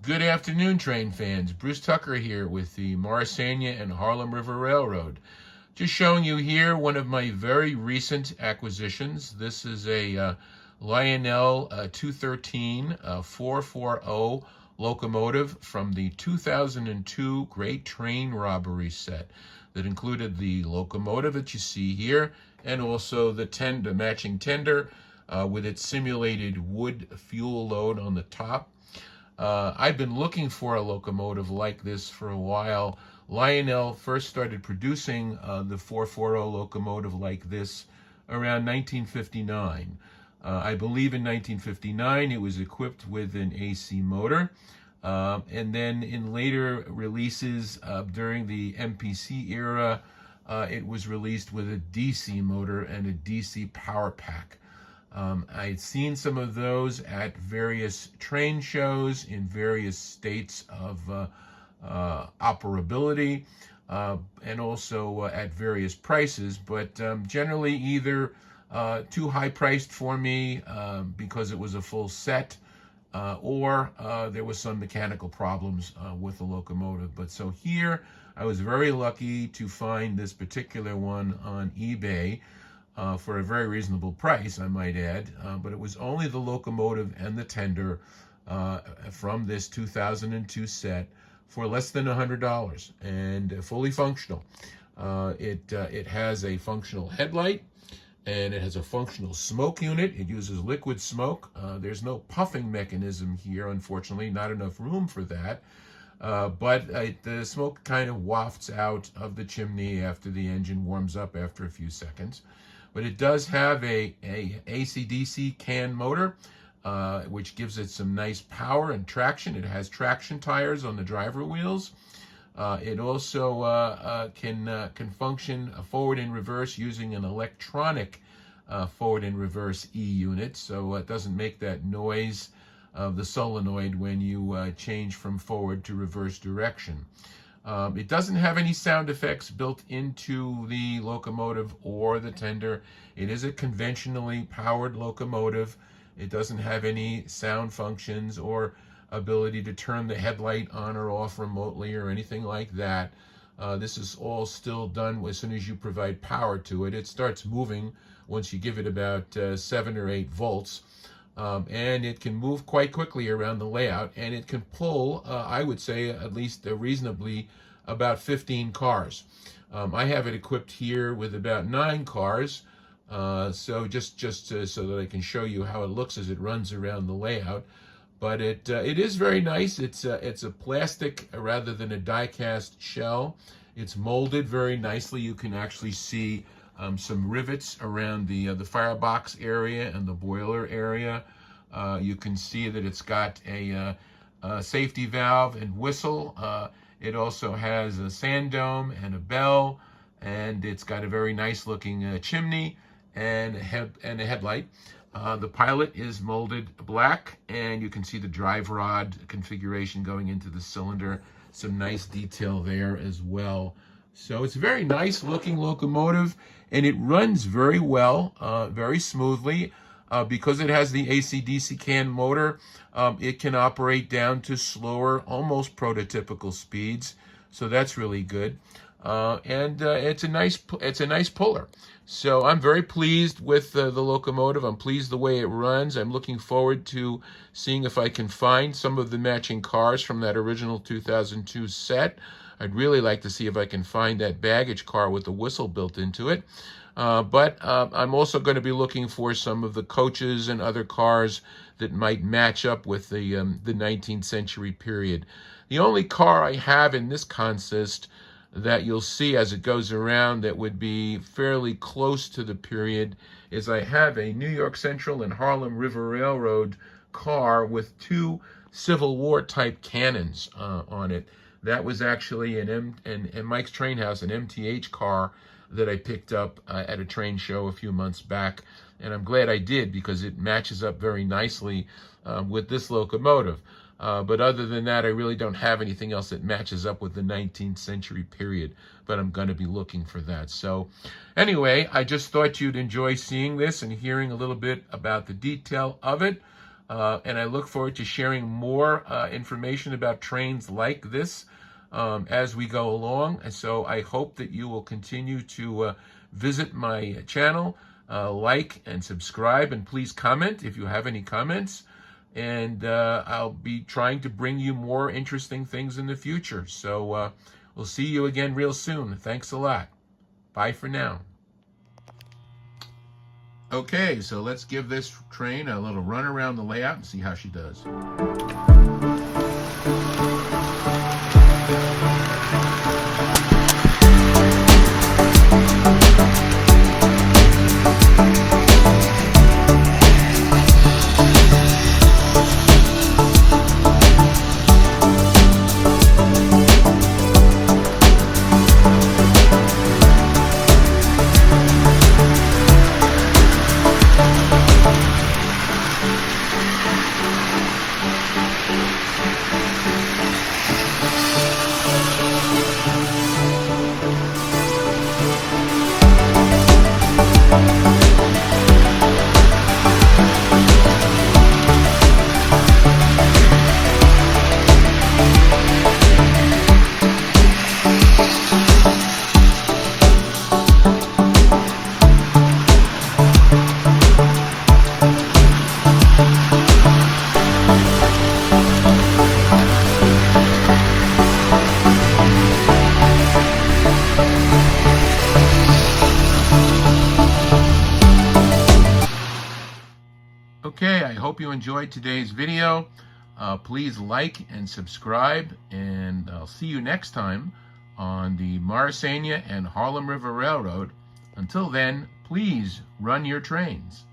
Good afternoon, train fans. Bruce Tucker here with the Morrisania and Harlem River Railroad. Just showing you here one of my very recent acquisitions. This is a Lionel 213 440 locomotive from the 2002 Great Train Robbery set that included the locomotive that you see here and also the matching tender with its simulated wood fuel load on the top. I've been looking for a locomotive like this for a while. Lionel first started producing the 440 locomotive like this around 1959. I believe in 1959 it was equipped with an AC motor. And then in later releases during the MPC era, it was released with a DC motor and a DC power pack. I had seen some of those at various train shows in various states of operability and also at various prices, but generally either too high priced for me because it was a full set or there was some mechanical problems with the locomotive. But so here I was very lucky to find this particular one on eBay. For a very reasonable price, I might add, but it was only the locomotive and the tender from this 2002 set for less than $100 and fully functional. It has a functional headlight and it has a functional smoke unit. It uses liquid smoke. There's no puffing mechanism here, unfortunately, not enough room for that. But the smoke kind of wafts out of the chimney after the engine warms up after a few seconds. But it does have a AC/DC can motor, which gives it some nice power and traction. It has traction tires on the driver wheels. It also can function forward and reverse using an electronic forward and reverse E-unit, so it doesn't make that noise of the solenoid when you change from forward to reverse direction. It doesn't have any sound effects built into the locomotive or the tender. It is a conventionally powered locomotive. It doesn't have any sound functions or ability to turn the headlight on or off remotely or anything like that. This is all still done as soon as you provide power to it. It starts moving once you give it about 7 or 8 volts. And it can move quite quickly around the layout, and it can pull, I would say, at least reasonably, about 15 cars. I have it equipped here with about 9 cars, so just so that I can show you how it looks as it runs around the layout. But it is very nice. It's a plastic rather than a die-cast shell. It's molded very nicely. You can actually see some rivets around the firebox area and the boiler area. You can see that it's got a safety valve and whistle. It also has a sand dome and a bell, and it's got a very nice looking chimney and a headlight. The pilot is molded black, and you can see the drive rod configuration going into the cylinder. Some nice detail there as well. So it's a very nice looking locomotive, and it runs very well, very smoothly. Because it has the AC/DC can motor, it can operate down to slower, almost prototypical speeds. So that's really good. And it's a nice puller. So I'm very pleased with the locomotive. I'm pleased the way it runs. I'm looking forward to seeing if I can find some of the matching cars from that original 2002 set. I'd really like to see if I can find that baggage car with the whistle built into it. But I'm also going to be looking for some of the coaches and other cars that might match up with the 19th century period. The only car I have in this consist that you'll see as it goes around that would be fairly close to the period is I have a New York Central and Harlem River Railroad car with 2 Civil War type cannons on it. That was actually in Mike's Train House, an MTH car that I picked up at a train show a few months back, and I'm glad I did because it matches up very nicely with this locomotive. But other than that, I really don't have anything else that matches up with the 19th century period, but I'm going to be looking for that. So anyway, I just thought you'd enjoy seeing this and hearing a little bit about the detail of it. and I look forward to sharing more information about trains like this as we go along. And so I hope that you will continue to visit my channel, like and subscribe, and please comment if you have any comments. And I'll be trying to bring you more interesting things in the future. So we'll see you again real soon. Thanks a lot. Bye for now. Okay, so let's give this train a little run around the layout and see how she does. Okay, I hope you enjoyed today's video. Please like and subscribe, and I'll see you next time on the Morrisania and Harlem River Railroad. Until then, please run your trains.